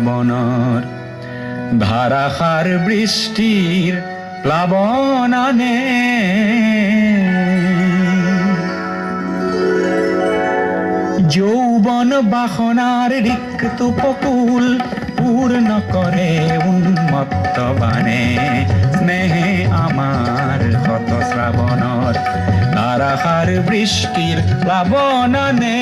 শ্রাবণর ধারাসার বৃষ্টির প্লাবনানে যৌবন বাসনার রিক্ত উপকূল পূর্ণ করে উন্মত্ত বাণে স্নেহে আমার শত শ্রাবণর ধারাসার বৃষ্টির প্লাবনানে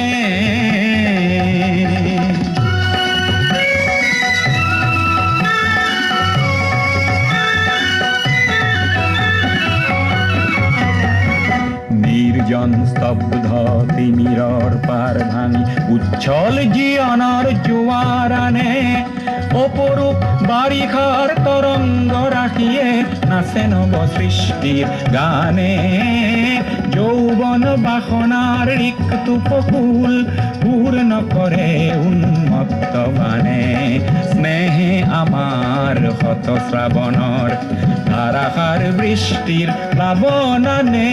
নির্জন স্তব্ধ তিমিরর পার ভাঙি উচ্ছল জীবনের জোয়ার আনে অপরূপ বারিখার তরঙ্গ রাখিয়ে নাচে নব সৃষ্টির গানে যৌবন বাসনার রিক্ত উপকূল পূর্ণ করে উন্মত্ত বাণে স্নেহে আমার শত শ্রাবণর ধারাসার বৃষ্টির প্লাবনানে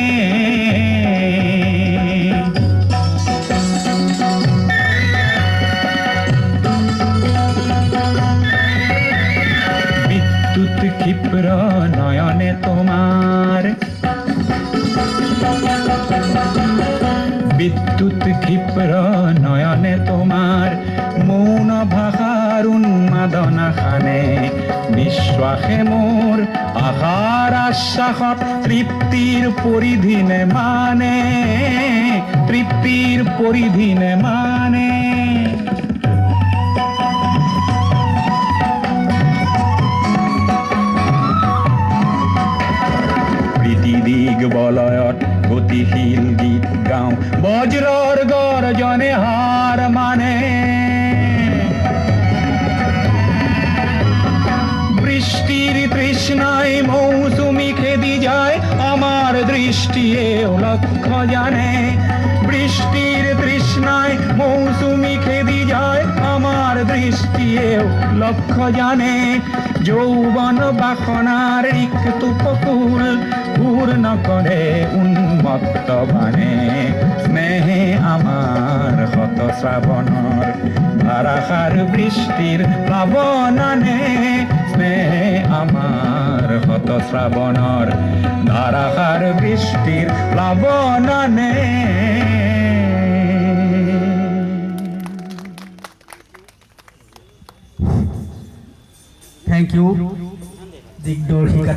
বিদ্যুৎ ক্ষিপ্র নয়নে তোমার বিদ্যুৎ ক্ষিপ্র নয়নে তোমার মৌন ভাষার উন্মাদনা খানে নিঃশ্বাসে মোর আশার আশ্বাসত তৃপ্তির পরিধিনে মানে তৃপ্তির পরিধিনে মানে দিগ বলয়ত গতিশীল গীত গাও বজ্রর গর্জনে হার মানে বৃষ্টির তৃষ্ণায় মৌসুমি খেদি যায় আমার দৃষ্টি লক্ষ্য জানে বৃষ্টির তৃষ্ণায় মৌসুমি খেদি যায় আমার দৃষ্টি লক্ষ্য জানে যৌবন বাসনার রিক্ত উপকূল পূর্ণ করে উন্মত্ত বাণে স্নেহে আমার শত শ্রাবণর ধারাসার বৃষ্টির প্লাবনানে স্নেহে আমার শত শ্রাবণর ধারাসার বৃষ্টির প্লাবনানে থ্যাংক ইউ দিগদর্শিকা